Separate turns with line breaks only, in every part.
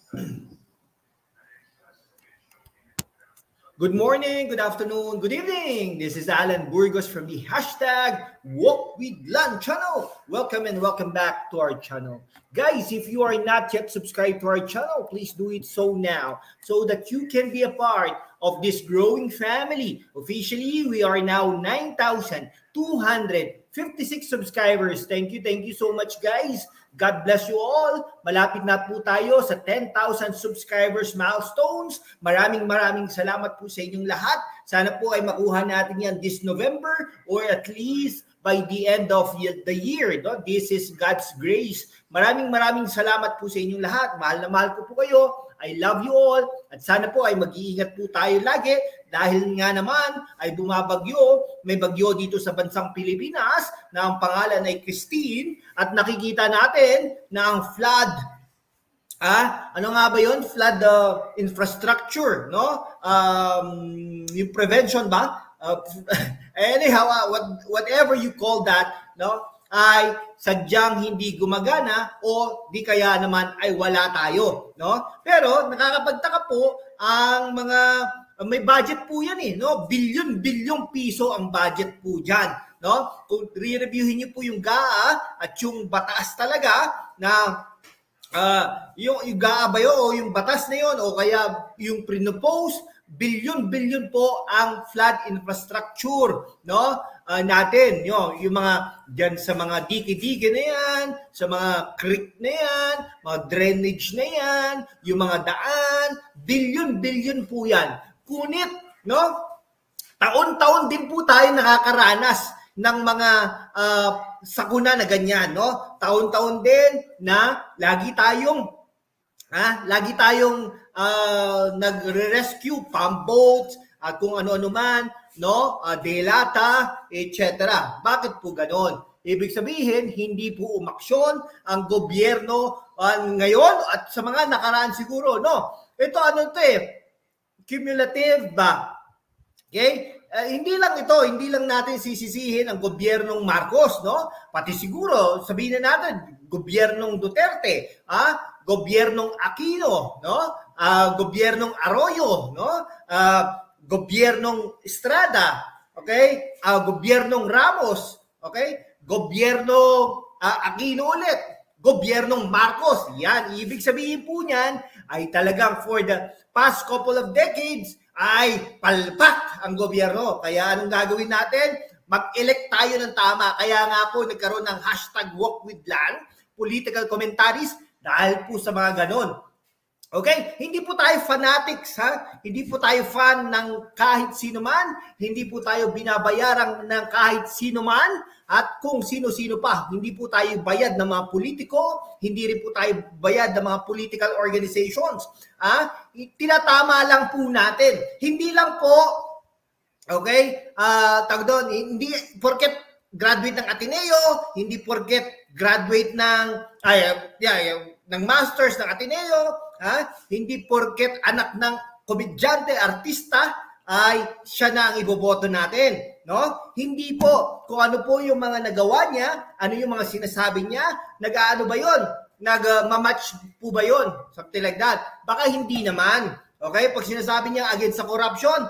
Good morning, good afternoon, good evening. This is Alan Burgos from the hashtag Walk with Lan channel. Welcome and welcome back to our channel. Guys, if you are not yet subscribed to our channel, please do it so now so that you can be a part of this growing family. Officially, we are now 9,256 subscribers. Thank you so much, guys. God bless you all. Malapit na po tayo sa 10,000 subscribers milestones. Maraming salamat po sa inyong lahat. Sana po ay makuha natin yan this November or at least by the end of the year. No? This is God's grace. Maraming salamat po sa inyong lahat. Mahal na mahal ko po kayo. I love you all. At sana po ay mag-iingat po tayo lagi dahil nga naman ay bumabagyo. May bagyo dito sa bansang Pilipinas na ang pangalan ay Christine at nakikita natin na ang flood, ano nga ba yun? Flood infrastructure, no? Yung prevention ba? Anyhow, whatever you call that, no? Ay sadyang hindi gumagana o di kaya naman ay wala tayo, no? Pero nakakapagtaka po ang mga may budget po yan no? Bilyon piso ang budget po diyan, no? Kung re-reviewin niyo po yung GAA at yung batas talaga na yung GAA ba yun, o yung batas na yun o kaya yung pre-propose, bilyon po ang flood infrastructure, no? Natin, yung mga dyan sa mga diki-diki na yan, sa mga creek na yan, mga drainage na yan, yung mga daan, bilyon po yan. Kunit, no? Taon-taon din po tayo nakakaranas ng mga sakuna na ganyan, no? Taon-taon din na lagi tayong nagre-rescue pump boats at kung ano-ano man, no? Delata, etc. Bakit po ganon? Ibig sabihin, hindi po umaksyon ang gobyerno ngayon at sa mga nakaraan siguro, no? Ito cumulative ba? Okay? Hindi lang natin sisisihin ang gobyernong Marcos, no? Pati siguro, sabihin na natin, gobyernong Duterte, gobyernong Aquino, no? Gobyernong Arroyo, no? Gobyernong Estrada, okay? Gobyernong Ramos, okay? Gobyernong Aquino ulit, gobyernong Marcos. Yan, ibig sabihin po niyan ay talagang for the past couple of decades ay palpak ang gobyerno. Kaya anong gagawin natin? Mag-elect tayo ng tama. Kaya nga po nagkaroon ng hashtag Walk with Lan, political commentaries, dahil po sa mga ganon. Okay? Hindi po tayo fanatics, Hindi po tayo fan ng kahit sino man. Hindi po tayo binabayaran ng kahit sino man. At kung sino-sino pa. Hindi po tayo bayad ng mga politiko. Hindi rin po tayo bayad ng mga political organizations. Tinatama lang po natin. Hindi lang po, okay, hindi porket graduate ng Ateneo, hindi porket graduate ng masters ng Ateneo, hindi porket anak ng komedyante, artista, ay siya na ang iboboto natin, no? Hindi po. Kung ano po yung mga nagawa niya, ano yung mga sinasabi niya, nag-aano ba yun? Nag-match po ba yun? Something like that. Baka hindi naman. Okay? Pag sinasabi niya against sa corruption,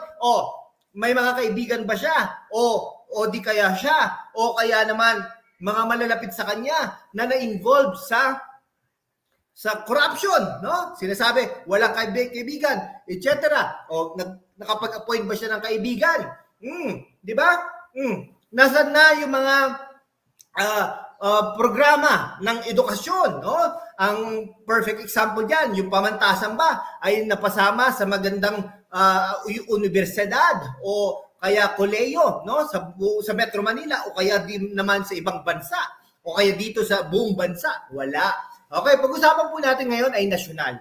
may mga kaibigan ba siya? O di kaya siya? O kaya naman mga malalapit sa kanya na na-involve sa corruption, no? Sinasabi, walang kaibigan, etc. O nakapag-appoint ba siya ng kaibigan? Di ba? Nasaan na yung mga programa ng edukasyon, no? Ang perfect example diyan, yung pamantasan ba ay napasama sa magandang universidad o kaya koleyo, no? Sa Metro Manila o kaya din naman sa ibang bansa o kaya dito sa buong bansa? Wala. Okay, pag-usapan po natin ngayon ay nasyonal.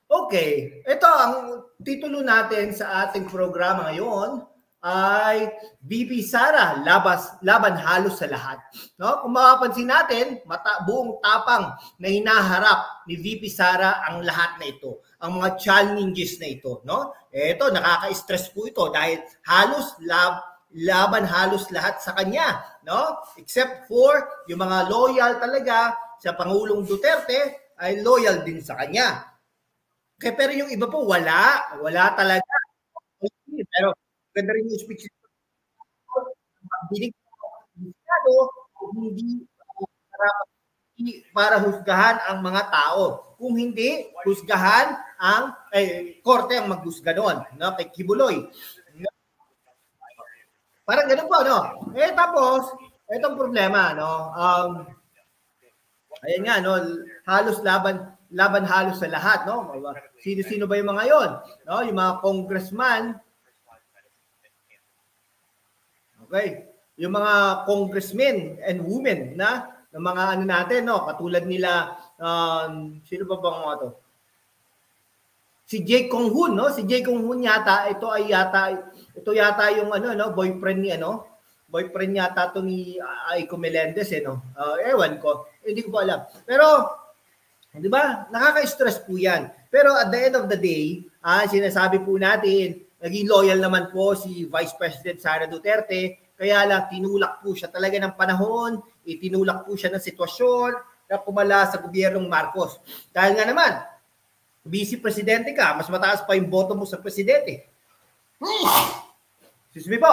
Okay, ito ang titulo natin sa ating programa ngayon ay VP Sara, laban halos sa lahat. No? Kung mapapansin natin, buong tapang na hinaharap ni VP Sara ang lahat na ito, ang mga challenges na ito. No? Ito, nakaka-stress po ito dahil laban halos lahat sa kanya. No? Except for yung mga loyal talaga sa Pangulong Duterte ay loyal din sa kanya. Okay, pero yung iba po, wala talaga. Pero ganda rin yung speech hindi para husgahan ang mga tao. Kung hindi, husgahan ang korte ang maghusga doon, no? Kay Kibuloy. Parang ganun po, no? Tapos, itong problema, no? Ayan nga, no? Halos laban halos sa lahat, no? Sino-sino ba yung mga yon? No? Yung mga congressman. Okay. Yung mga congressmen and women na ng mga ano natin, no? Katulad nila, sino ba bang mga to? Si Jay Kong Hoon, no? Si Jay Kong Hoon yata, ito yata yung ano, no? Boyfriend yata to ni Aiko Melendez, no? Ewan ko, hindi ko pa alam. Pero, di ba, nakaka-stress po yan. Pero at the end of the day, sinasabi po natin, naging loyal naman po si Vice President Sara Duterte, kaya lang tinulak po siya talaga ng panahon, itinulak po siya ng sitwasyon na pumala sa gobyernong Marcos. Dahil nga naman, vice presidente ka, mas mataas pa yung boto mo sa presidente. Excuse me po.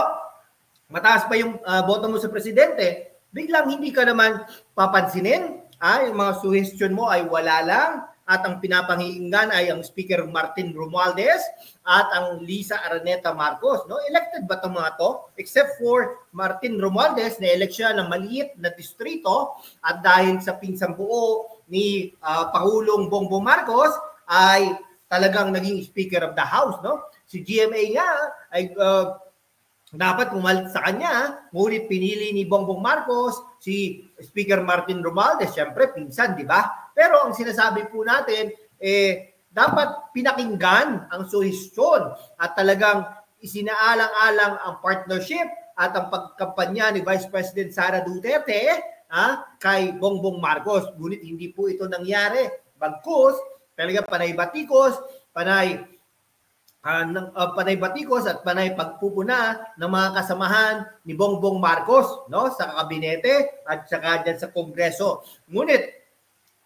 Mataas pa yung boto mo sa presidente, biglang hindi ka naman papansinin. Yung mga suggestion mo ay wala lang at ang pinapanginggan ay ang Speaker Martin Romualdez at ang Lisa Araneta Marcos. No? Elected ba itong mga to? Except for Martin Romualdez na eleksyon ng maliit na distrito at dahil sa pinsang buo ni Pangulong Bongbong Marcos ay talagang naging Speaker of the House. No? Si GMA nga ay dapat pumalit sa kanya, ngunit pinili ni Bongbong Marcos si Speaker Martin Romualdez, siyempre pinsan, di ba? Pero ang sinasabi po natin, dapat pinakinggan ang suhestyon at talagang isinaalang-alang ang partnership at ang pagkampanya ni Vice President Sara Duterte kay Bongbong Marcos. Ngunit hindi po ito nangyari. Bagkus, talaga panay batikos, panay batikos at panay pagpupuna ng mga kasamahan ni Bongbong Marcos, no, sa kabinete at saka dyan sa Kongreso. Ngunit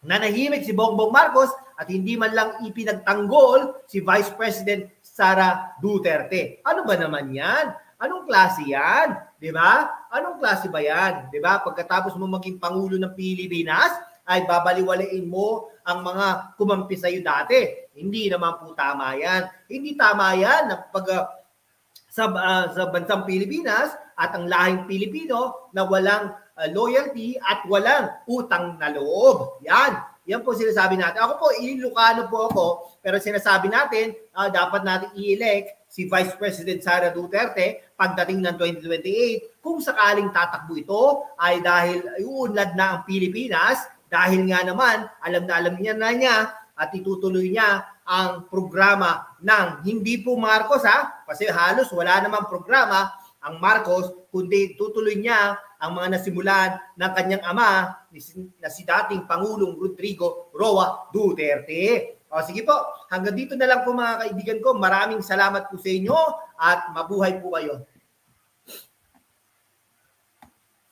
nanahimik si Bongbong Marcos at hindi man lang ipinagtanggol si Vice President Sara Duterte. Ano ba naman yan? Anong klase yan? Di ba? Anong klase ba yan? Di ba? Pagkatapos mo maging Pangulo ng Pilipinas, ay babaliwalain mo ang mga kumampi sa'yo dati. Hindi naman po tama yan. Hindi tama yan na sa bansang Pilipinas at ang lahing Pilipino na walang loyalty at walang utang na loob. Yan po sinasabi natin. Ako po, Ilocano po ako, pero sinasabi natin, dapat natin i-elect si Vice President Sara Duterte pagdating ng 2028. Kung sakaling tatakbo ito, ay dahil iuunlad na ang Pilipinas, dahil nga naman, alam na niya at itutuloy niya ang programa ng hindi po Marcos kasi halos wala namang programa ang Marcos, kundi tutuloy niya ang mga nasimulan ng kanyang ama na si dating Pangulong Rodrigo Roa Duterte. Sige po, hanggang dito na lang po mga kaibigan ko. Maraming salamat po sa inyo at mabuhay po kayo.